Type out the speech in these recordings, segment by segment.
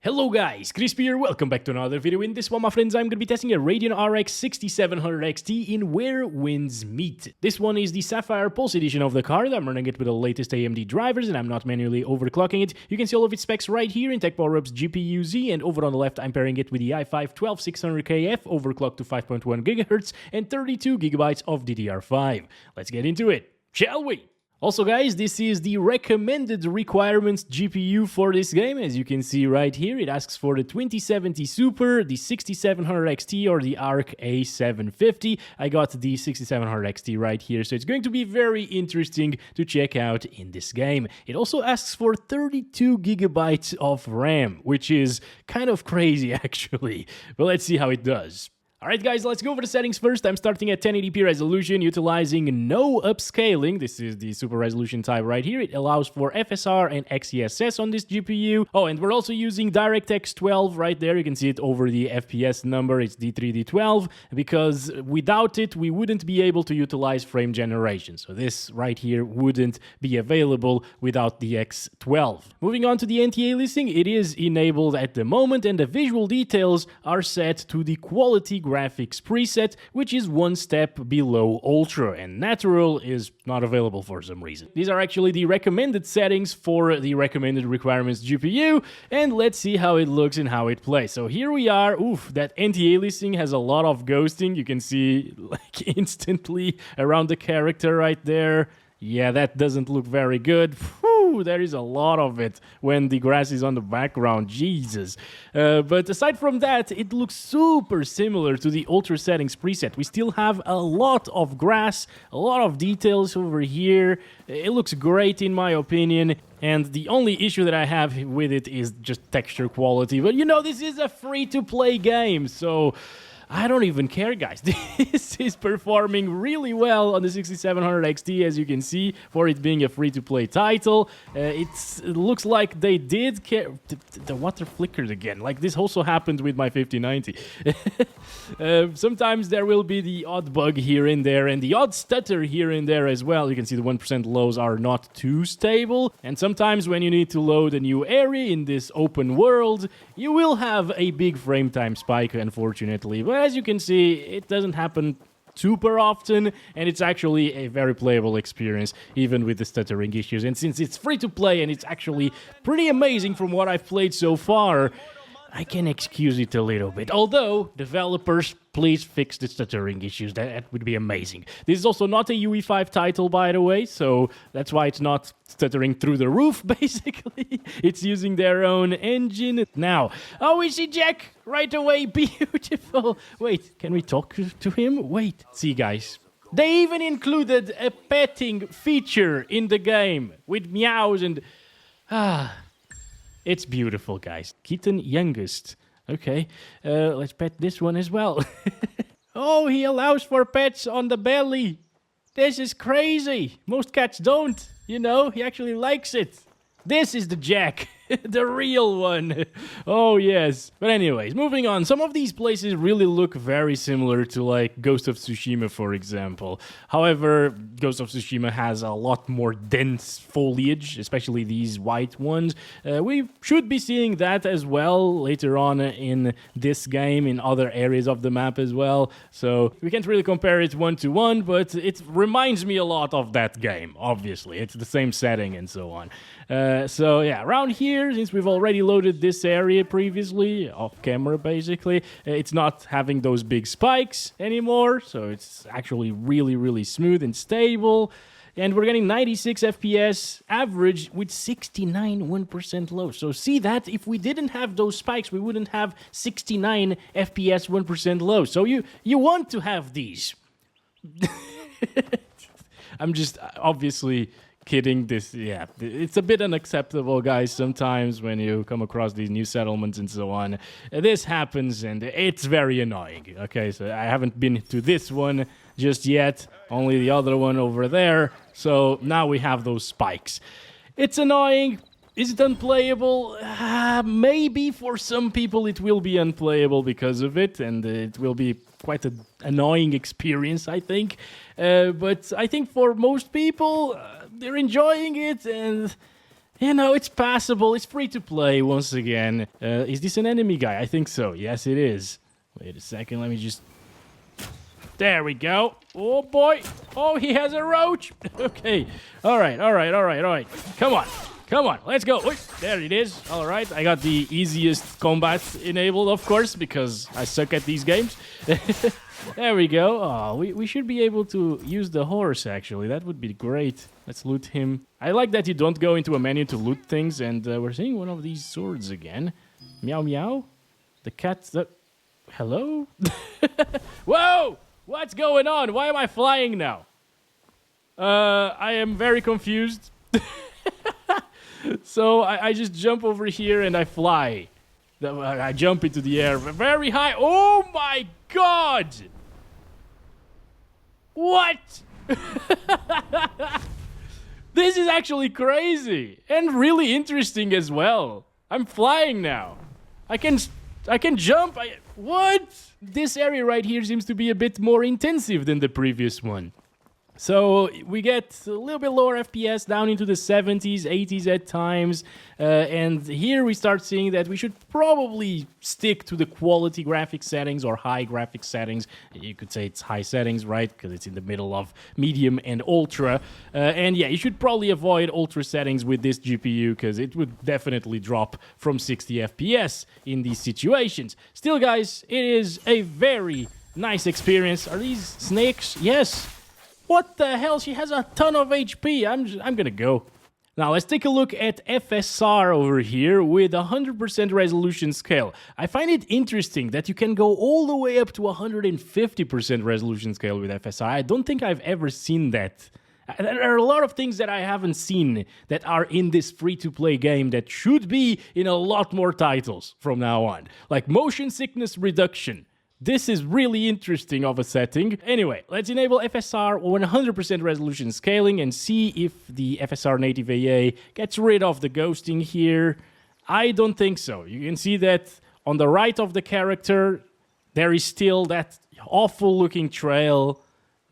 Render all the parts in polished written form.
Hello guys, Crispy here, welcome back to another video. In this one, my friends, I'm going to be testing a Radeon RX 6700 XT in Where Winds Meet. This one is the Sapphire Pulse edition of the card. I'm running it with the latest AMD drivers and I'm not manually overclocking it. You can see all of its specs right here in Tech Power Up's GPU Z, and over on the left I'm pairing it with the i5-12600KF overclocked to 5.1 GHz and 32 GB of DDR5. Let's get into it, shall we? Also guys, this is the recommended requirements GPU for this game. As you can see right here, it asks for the 2070 Super, the 6700 XT, or the ARC A750. I got the 6700 XT right here, so it's going to be very interesting to check out in this game. It also asks for 32 GB of RAM, which is kind of crazy actually, but let's see how it does. Alright guys, let's go over the settings first. I'm starting at 1080p resolution, utilizing no upscaling. This is the super resolution type right here. It allows for FSR and XeSS on this GPU. Oh, and we're also using DirectX 12 right there. You can see it over the FPS number. It's D3D12, because without it, we wouldn't be able to utilize frame generation. So this right here wouldn't be available without the X12. Moving on to the anti-aliasing, it is enabled at the moment, and the visual details are set to the quality graphics preset, which is one step below Ultra, and Natural is not available for some reason. These are actually the recommended settings for the recommended requirements GPU, and let's see how it looks and how it plays. So here we are. Oof, that anti-aliasing has a lot of ghosting. You can see like instantly around the character right there. Yeah, that doesn't look very good. Whew, there is a lot of it when the grass is on the background. Jesus. But aside from that, it looks super similar to the Ultra settings preset. We still have a lot of grass, a lot of details over here. It looks great in my opinion. And the only issue that I have with it is just texture quality. But you know, this is a free-to-play game, so I don't even care, guys. This is performing really well on the 6700 XT, as you can see, for it being a free-to-play title. It looks like they did care. The water flickered again. Like, this also happened with my 5090. Sometimes there will be the odd bug here and there, and the odd stutter here and there as well. You can see the 1% lows are not too stable. And sometimes when you need to load a new area in this open world, you will have a big frame time spike, unfortunately. But as you can see, it doesn't happen super often, and it's actually a very playable experience, even with the stuttering issues. And since it's free to play and it's actually pretty amazing from what I've played so far, I can excuse it a little bit. Although, developers, please fix the stuttering issues. That would be amazing. This is also not a UE5 title, by the way, so that's why it's not stuttering through the roof, basically. It's using their own engine. Now, oh, we see Jack right away. Beautiful. Wait, can we talk to him? Wait. See, guys. They even included a petting feature in the game with meows and... It's beautiful, guys. Kitten youngest. Okay, let's pet this one as well. Oh, he allows for pets on the belly. This is crazy. Most cats don't. You know, he actually likes it. This is the Jack, the real one. Oh, yes. But anyways, moving on. Some of these places really look very similar to, like, Ghost of Tsushima, for example. However, Ghost of Tsushima has a lot more dense foliage, especially these white ones. We should be seeing that as well later on in this game, in other areas of the map as well. So we can't really compare it one-to-one, but it reminds me a lot of that game, obviously. It's the same setting and so on. So yeah, around here, since we've already loaded this area previously, off camera basically, it's not having those big spikes anymore, so it's actually really smooth and stable. And we're getting 96 FPS average with 69 1% low. So see that? If we didn't have those spikes, we wouldn't have 69 FPS 1% low. So you want to have these. I'm just obviously kidding. This, yeah, it's a bit unacceptable, guys, sometimes when you come across these new settlements and so on. This happens and it's very annoying. Okay, so I haven't been to this one just yet, only the other one over there. So now we have those spikes. It's annoying. Is it unplayable? Maybe for some people it will be unplayable because of it, and it will be quite an annoying experience, I think. But I think for most people, they're enjoying it, and You know, it's passable. It's free to play once again. Is this an enemy guy? I think so. Yes, it is. Wait a second. Let me just... There we go. Oh, boy. Oh, he has a roach. Okay. All right. Come on. Come on. Let's go. Wait, there it is. All right. I got the easiest combat enabled, of course, because I suck at these games. There we go. Oh, we should be able to use the horse, actually. That would be great. Let's loot him. I like that you don't go into a menu to loot things, and we're seeing one of these swords again. Meow, meow. The cat... Hello? Whoa! What's going on? Why am I flying now? I am very confused. So I just jump over here and I fly. I jump into the air very high. Oh my god! What? This is actually crazy and really interesting as well. I'm flying now. I can jump. What? This area right here seems to be a bit more intensive than the previous one. So we get a little bit lower FPS, down into the 70s, 80s at times. And here we start seeing that we should probably stick to the quality graphics settings or high graphics settings. You could say it's high settings, right? Because it's in the middle of medium and ultra. And yeah, you should probably avoid ultra settings with this GPU because it would definitely drop from 60 FPS in these situations. Still, guys, it is a very nice experience. Are these snakes? Yes. What the hell? She has a ton of HP. I'm gonna go. Now, let's take a look at FSR over here with 100% resolution scale. I find it interesting that you can go all the way up to 150% resolution scale with FSR. I don't think I've ever seen that. There are a lot of things that I haven't seen that are in this free-to-play game that should be in a lot more titles from now on. Like motion sickness reduction. This is really interesting of a setting. Anyway, let's enable FSR 100% resolution scaling and see if the FSR native AA gets rid of the ghosting here. I don't think so. You can see that on the right of the character, there is still that awful looking trail,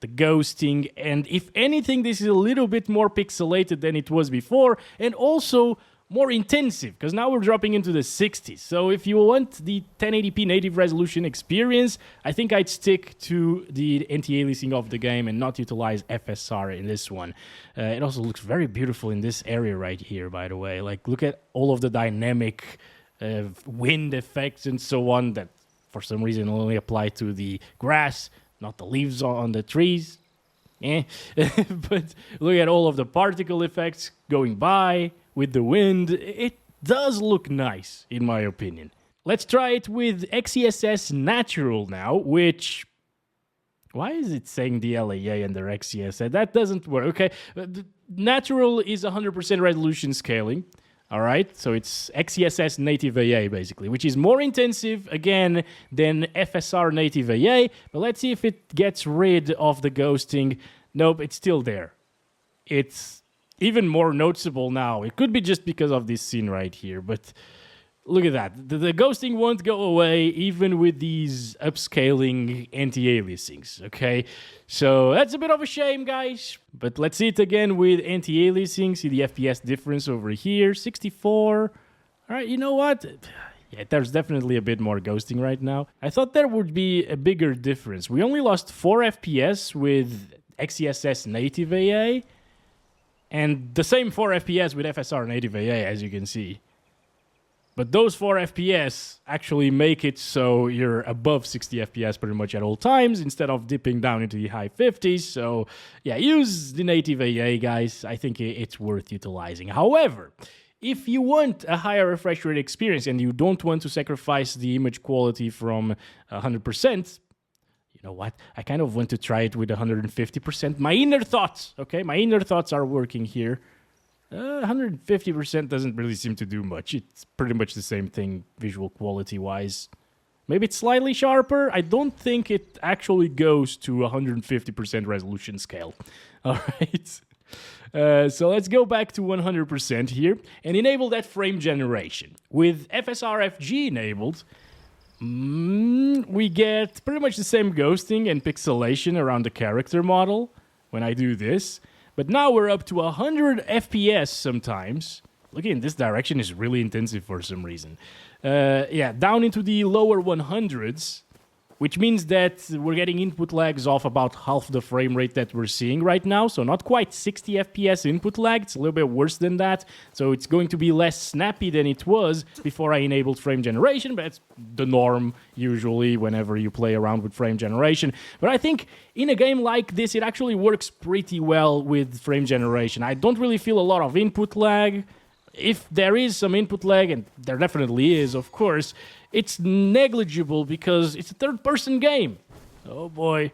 the ghosting, and if anything, this is a little bit more pixelated than it was before, and also more intensive, because now we're dropping into the 60s. So if you want the 1080p native resolution experience, I think I'd stick to the anti-aliasing of the game and not utilize FSR in this one. It also looks very beautiful in this area right here, by the way. Like, look at all of the dynamic wind effects and so on that for some reason only apply to the grass, not the leaves on the trees. But look at all of the particle effects going by with the wind. It does look nice, in my opinion. Let's try it with XeSS Natural now, which... Why is it saying the LAA under XeSS? That doesn't work. Okay, Natural is 100% resolution scaling. All right, so it's XeSS native AA, basically, which is more intensive, again, than FSR native AA. But let's see if it gets rid of the ghosting. Nope, it's still there. It's even more noticeable now. It could be just because of this scene right here, but look at that. The ghosting won't go away even with these upscaling anti-aliasings, okay? So that's a bit of a shame, guys. But let's see it again with anti-aliasing. See the FPS difference over here, 64. All right, you know what? Yeah, there's definitely a bit more ghosting right now. I thought there would be a bigger difference. We only lost 4 FPS with XeSS native AA, and the same 4 FPS with FSR native AA, as you can see. But those 4 FPS actually make it so you're above 60 FPS pretty much at all times instead of dipping down into the high 50s. So yeah, use the native AA, guys. I think it's worth utilizing. However, if you want a higher refresh rate experience and you don't want to sacrifice the image quality from 100%, you know what? I kind of want to try it with 150%. My inner thoughts, okay? My inner thoughts are working here. 150% doesn't really seem to do much. It's pretty much the same thing visual quality-wise. Maybe it's slightly sharper. I don't think it actually goes to 150% resolution scale. All right. So let's go back to 100% here and enable that frame generation. With FSR FG enabled, we get pretty much the same ghosting and pixelation around the character model when I do this. But now we're up to 100 FPS sometimes, looking in this direction is really intensive for some reason. Yeah, down into the lower 100s, which means that we're getting input lags off about half the frame rate that we're seeing right now. So not quite 60 FPS input lag. It's a little bit worse than that. So it's going to be less snappy than it was before I enabled frame generation. But it's the norm usually whenever you play around with frame generation. But I think in a game like this, it actually works pretty well with frame generation. I don't really feel a lot of input lag. If there is some input lag, and there definitely is, of course, it's negligible because it's a third-person game. Oh boy.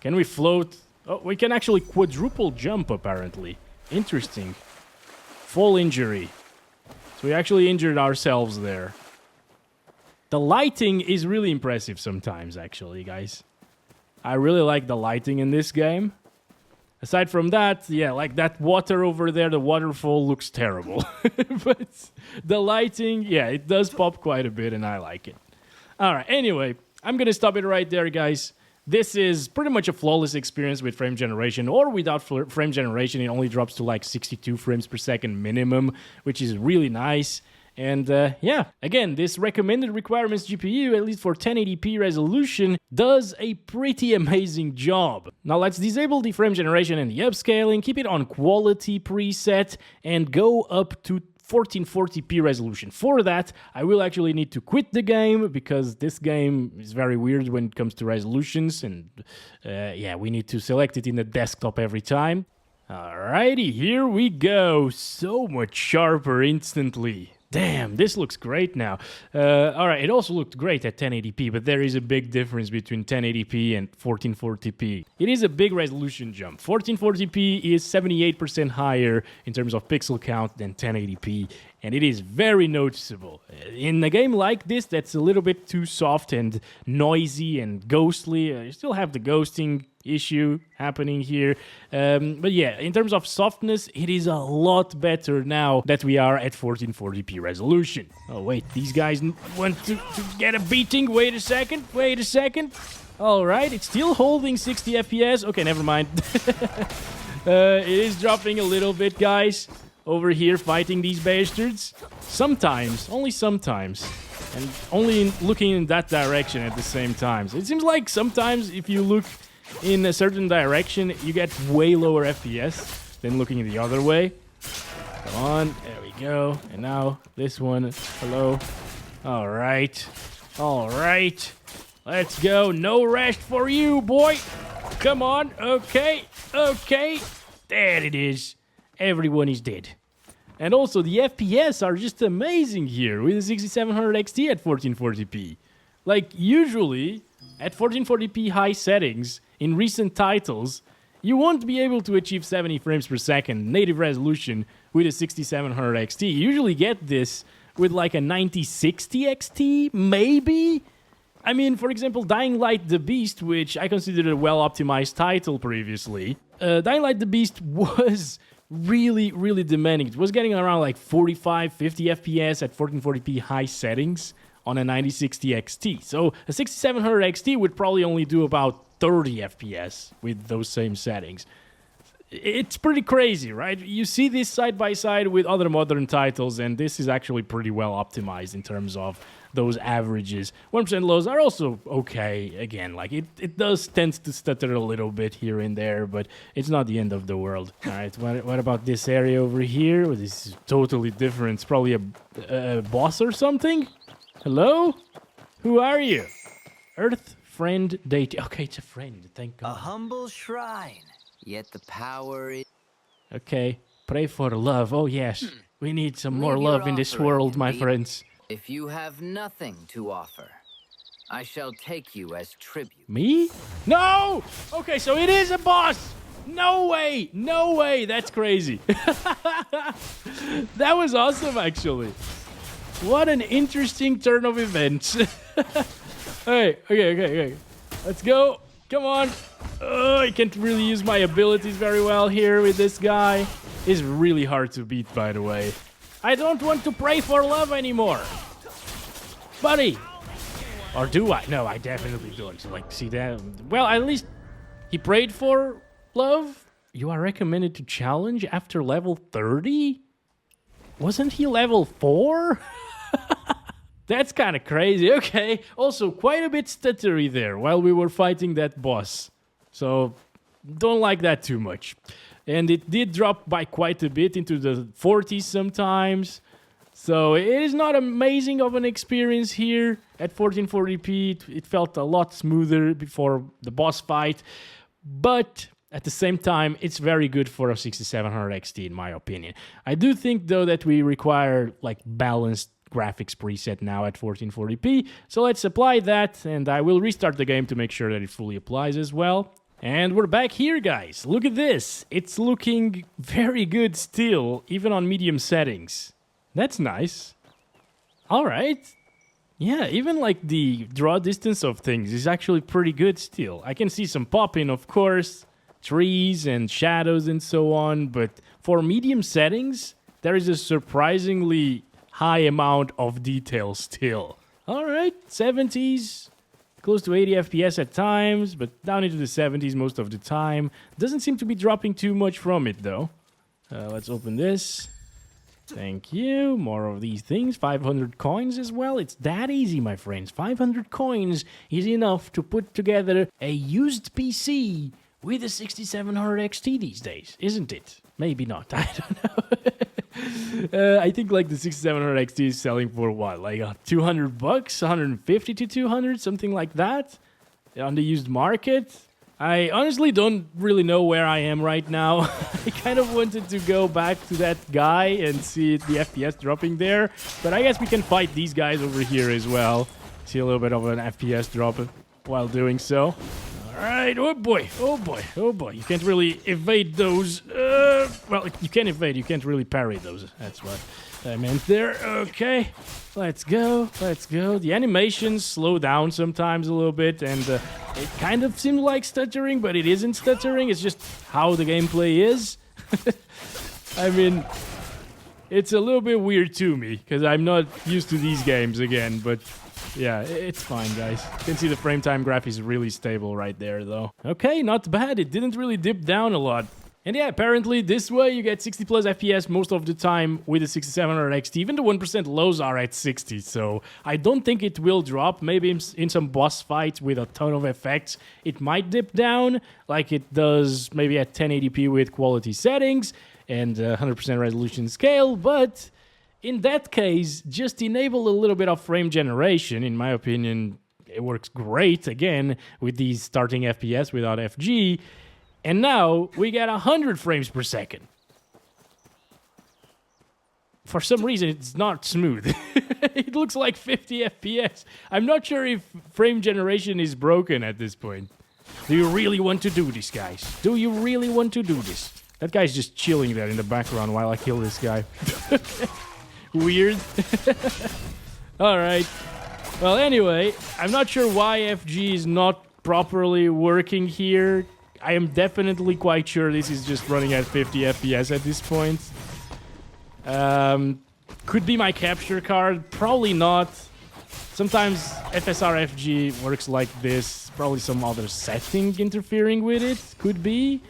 Can we float? Oh, we can actually quadruple jump, apparently. Interesting. Fall injury. So we actually injured ourselves there. The lighting is really impressive sometimes, actually, guys. I really like the lighting in this game. Aside from that, yeah, like that water over there, the waterfall looks terrible. But the lighting, yeah, it does pop quite a bit, and I like it. All right, anyway, I'm going to stop it right there, guys. This is pretty much a flawless experience with frame generation, or without frame generation, it only drops to like 62 frames per second minimum, which is really nice. And yeah, again, this recommended requirements GPU, at least for 1080p resolution, does a pretty amazing job. Now let's disable the frame generation and the upscaling, keep it on quality preset, and go up to 1440p resolution. For that, I will actually need to quit the game, because this game is very weird when it comes to resolutions, and yeah, we need to select it in the desktop every time. Alrighty, here we go. So much sharper instantly. Damn, this looks great now. Alright, it also looked great at 1080p, but there is a big difference between 1080p and 1440p. It is a big resolution jump. 1440p is 78% higher in terms of pixel count than 1080p, and it is very noticeable. In a game like this that's a little bit too soft and noisy and ghostly, you still have the ghosting issue happening here, but yeah, in terms of softness, it is a lot better now that we are at 1440p resolution. Oh wait, these guys want to get a beating. Wait a second. All right, it's still holding 60 FPS. Okay, never mind. It is dropping a little bit, guys, over here fighting these bastards. Sometimes, only sometimes, and only looking in that direction at the same time. So it seems like sometimes if you look in a certain direction, you get way lower FPS than looking the other way. Come on, there we go. And now this one, hello. All right, let's go. No rest for you, boy. Come on, okay. There it is. Everyone is dead. And also the FPS are just amazing here with the 6700 XT at 1440p. Like usually at 1440p high settings, in recent titles, you won't be able to achieve 70 frames per second native resolution with a 6700 XT. You usually get this with like a 9060 XT, maybe? I mean, for example, Dying Light the Beast, which I considered a well-optimized title previously. Dying Light the Beast was really, really demanding. It was getting around like 45, 50 FPS at 1440p high settings on a 9060 XT. So a 6700 XT would probably only do about 30 FPS with those same settings. It's pretty crazy, right? You see this side by side with other modern titles, and this is actually pretty well optimized in terms of those averages. 1% lows are also okay. Again, like it does tend to stutter a little bit here and there, but it's not the end of the world. All right, what about this area over here? Well, this is totally different. It's probably a boss or something. Hello? Who are you? Earth friend date. Okay, it's a friend. Thank God. A humble shrine, yet the power is... Okay, pray for love. Oh yes, we need some more love in this world, my friends. If you have nothing to offer, I shall take you as tribute. Me? No! Okay, so it is a boss! No way! No way! That's crazy. That was awesome, actually. What an interesting turn of events. Hey, okay. Let's go. Come on. I can't really use my abilities very well here with this guy. He's really hard to beat, by the way. I don't want to pray for love anymore. Buddy. Or do I? No, I definitely don't. So, like, see that? Well, at least he prayed for love. You are recommended to challenge after level 30? Wasn't he level 4? That's kind of crazy. Okay. Also, quite a bit stuttery there while we were fighting that boss. So, don't like that too much. And it did drop by quite a bit into the 40s sometimes. So, it is not amazing of an experience here at 1440p. It felt a lot smoother before the boss fight. But at the same time, it's very good for a 6700 XT in my opinion. I do think though that we require like balanced graphics preset now at 1440p. So let's apply that, and I will restart the game to make sure that it fully applies as well. And we're back here, guys. Look at this. It's looking very good still, even on medium settings. That's nice. All right. Yeah, even like the draw distance of things is actually pretty good still. I can see some popping, of course, trees and shadows and so on, but for medium settings, there is a surprisingly high amount of detail still. All right, 70s, close to 80 FPS at times, but down into the 70s most of the time. Doesn't seem to be dropping too much from it, though. Let's open this. Thank you. More of these things. 500 coins as well. It's that easy, my friends. 500 coins is enough to put together a used PC with a 6700 XT these days, isn't it? Maybe not. I don't know. I think like the 6700 XT is selling for what, like $200, 150 to 200, something like that, on the used market. I honestly don't really know where I am right now. I kind of wanted to go back to that guy and see the FPS dropping there, but I guess we can fight these guys over here as well. See a little bit of an FPS drop while doing so. Alright, oh boy, oh boy, oh boy. You can't really evade those. Well, you can evade, you can't really parry those. That's what I meant there. Okay, let's go, let's go. The animations slow down sometimes a little bit, and it kind of seems like stuttering, but it isn't stuttering. It's just how the gameplay is. I mean, it's a little bit weird to me, because I'm not used to these games again, but yeah, it's fine, guys. You can see the frame time graph is really stable right there, though. Okay, not bad. It didn't really dip down a lot. And yeah, apparently this way you get 60 plus FPS most of the time with the 6700 XT. Even the 1% lows are at 60, so I don't think it will drop. Maybe in some boss fights with a ton of effects, it might dip down like it does maybe at 1080p with quality settings and 100% resolution scale, but in that case, just enable a little bit of frame generation. In my opinion, it works great, again, with these starting FPS without FG. And now, we get 100 frames per second. For some reason, it's not smooth. It looks like 50 FPS. I'm not sure if frame generation is broken at this point. Do you really want to do this, guys? Do you really want to do this? That guy's just chilling there in the background while I kill this guy. Weird. Alright. Well, anyway, I'm not sure why FG is not properly working here. I am definitely quite sure this is just running at 50 FPS at this point. Could be my capture card. Probably not. Sometimes FSR FG works like this. Probably some other setting interfering with it. Could be.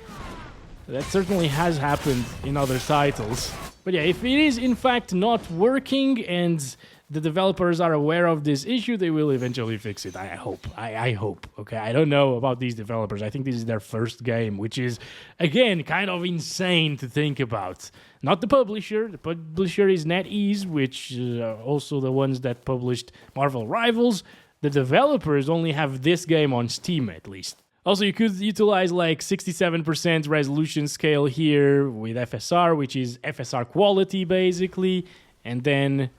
That certainly has happened in other titles. But yeah, if it is in fact not working and the developers are aware of this issue, they will eventually fix it. I hope. I hope. Okay, I don't know about these developers. I think this is their first game, which is, again, kind of insane to think about. Not the publisher. The publisher is NetEase, which also the ones that published Marvel Rivals. The developers only have this game on Steam, at least. Also, you could utilize like 67% resolution scale here with FSR, which is FSR quality, basically. And then,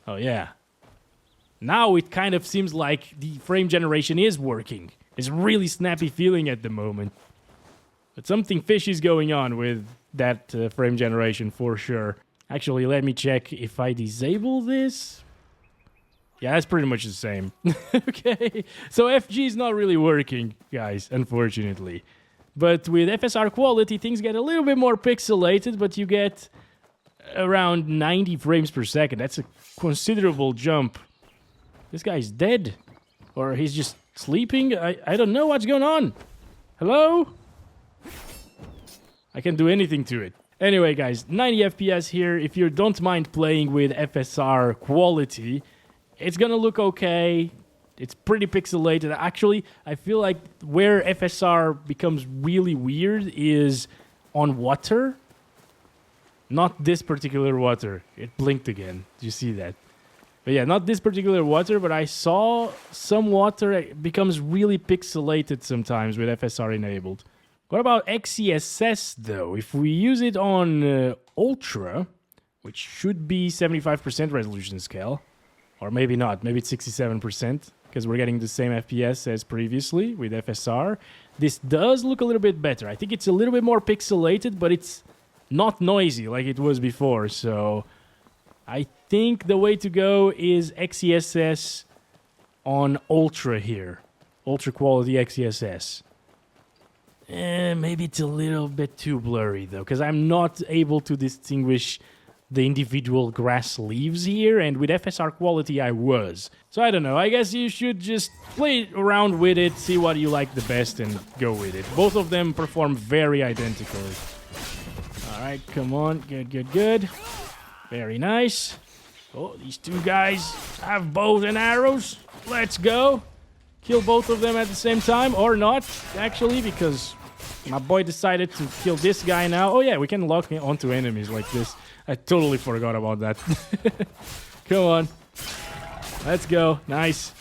oh yeah. Now it kind of seems like the frame generation is working. It's really snappy feeling at the moment. But something fishy is going on with that frame generation for sure. Actually, let me check if I disable this. Yeah, that's pretty much the same. Okay, so FG is not really working, guys, unfortunately. But with FSR quality, things get a little bit more pixelated, but you get around 90 frames per second. That's a considerable jump. This guy's dead. Or he's just sleeping. I don't know what's going on. Hello? I can't do anything to it. Anyway, guys, 90 FPS here. If you don't mind playing with FSR quality, it's gonna look okay. It's pretty pixelated. Actually, I feel like where FSR becomes really weird is on water. Not this particular water. It blinked again. Did you see that? But yeah, not this particular water, but I saw some water. It becomes really pixelated sometimes with FSR enabled. What about XeSS though? If we use it on Ultra, which should be 75% resolution scale, or maybe not, maybe it's 67%, because we're getting the same FPS as previously with FSR. This does look a little bit better. I think it's a little bit more pixelated, but it's not noisy like it was before, so I think the way to go is XeSS on Ultra here. Ultra quality XeSS. Maybe it's a little bit too blurry though, because I'm not able to distinguish the individual grass leaves here, and with FSR quality I was. So I don't know, I guess you should just play around with it, see what you like the best and go with it. Both of them perform very identically. Alright, come on, good. Very nice. Oh, these two guys have bows and arrows. Let's go. Kill both of them at the same time, or not, actually, because my boy decided to kill this guy now. Oh yeah, we can lock onto enemies like this. I totally forgot about that. Come on. Let's go. Nice.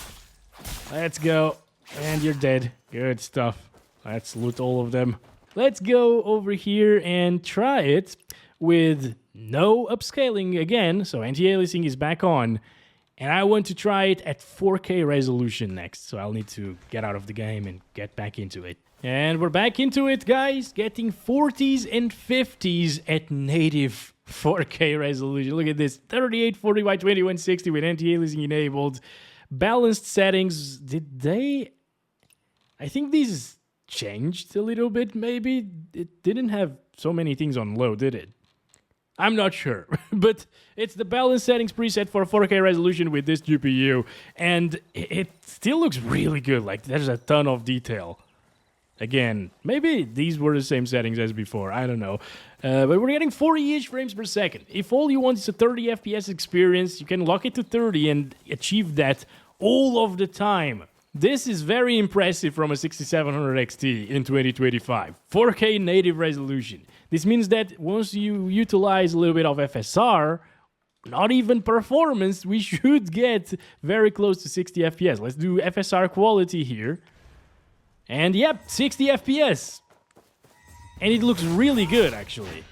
Let's go. And you're dead. Good stuff. Let's loot all of them. Let's go over here and try it with no upscaling again. So anti-aliasing is back on. And I want to try it at 4K resolution next. So I'll need to get out of the game and get back into it. And we're back into it, guys. Getting 40s and 50s at native 4K resolution. Look at this. 3840 by 2160 with anti-aliasing enabled. Balanced settings. Did they... I think these changed a little bit, maybe. It didn't have so many things on low, did it? I'm not sure, but it's the balance settings preset for 4K resolution with this GPU, and it still looks really good. Like, there's a ton of detail. Again, maybe these were the same settings as before, I don't know. But we're getting 40-ish frames per second. If all you want is a 30 FPS experience, you can lock it to 30 and achieve that all of the time. This is very impressive from a 6700 XT in 2025. 4K native resolution. This means that once you utilize a little bit of FSR, not even performance, we should get very close to 60 FPS. Let's do FSR quality here. And yep, 60 FPS. And it looks really good, actually.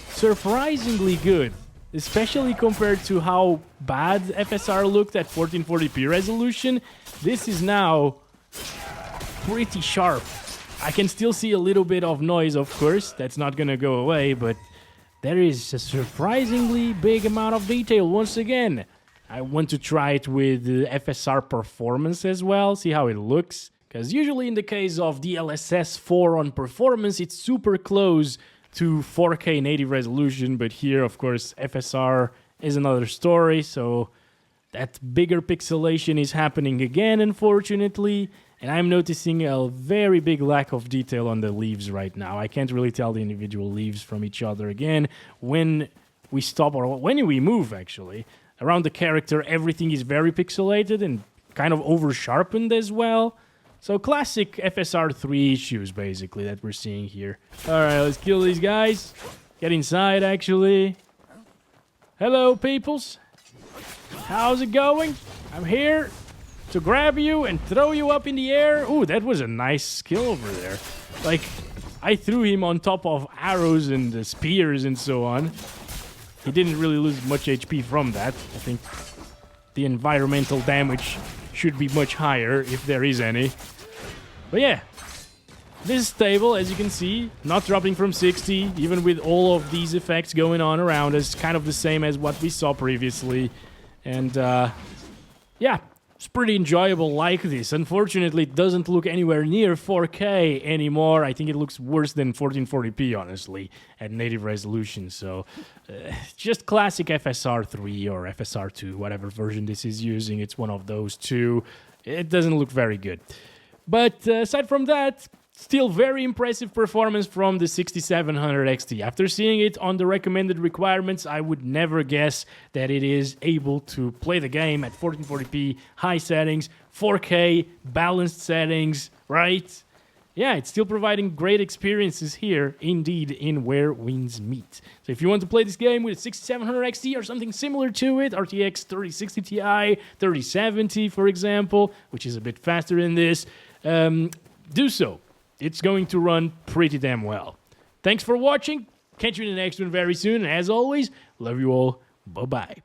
Surprisingly good. Especially compared to how bad FSR looked at 1440p resolution. This is now pretty sharp. I can still see a little bit of noise, of course. That's not gonna go away, but there is a surprisingly big amount of detail once again. I want to try it with FSR performance as well, see how it looks. Because usually in the case of DLSS 4 on performance, it's super close to 4K native resolution, but here, of course, FSR is another story, so that bigger pixelation is happening again, unfortunately, and I'm noticing a very big lack of detail on the leaves right now. I can't really tell the individual leaves from each other again. When we stop, or when we move, actually, around the character, everything is very pixelated and kind of over-sharpened as well. So classic FSR 3 issues, basically, that we're seeing here. Alright, let's kill these guys. Get inside, actually. Hello, peoples. How's it going? I'm here to grab you and throw you up in the air. Ooh, that was a nice skill over there. Like, I threw him on top of arrows and spears and so on. He didn't really lose much HP from that. I think the environmental damage should be much higher, if there is any. But yeah, this is stable, as you can see, not dropping from 60, even with all of these effects going on around us, kind of the same as what we saw previously. And yeah, it's pretty enjoyable like this. Unfortunately, it doesn't look anywhere near 4K anymore. I think it looks worse than 1440p, honestly, at native resolution. So just classic FSR 3 or FSR 2, whatever version this is using. It's one of those two. It doesn't look very good. But aside from that, Still very impressive performance from the 6700 XT. After seeing it on the recommended requirements, I would never guess that it is able to play the game at 1440p, high settings, 4K, balanced settings, right? Yeah, it's still providing great experiences here, indeed, in Where Winds Meet. So if you want to play this game with a 6700 XT or something similar to it, RTX 3060 Ti, 3070, for example, which is a bit faster than this, do so. It's going to run pretty damn well. Thanks for watching. Catch you in the next one very soon. And as always, love you all. Bye-bye.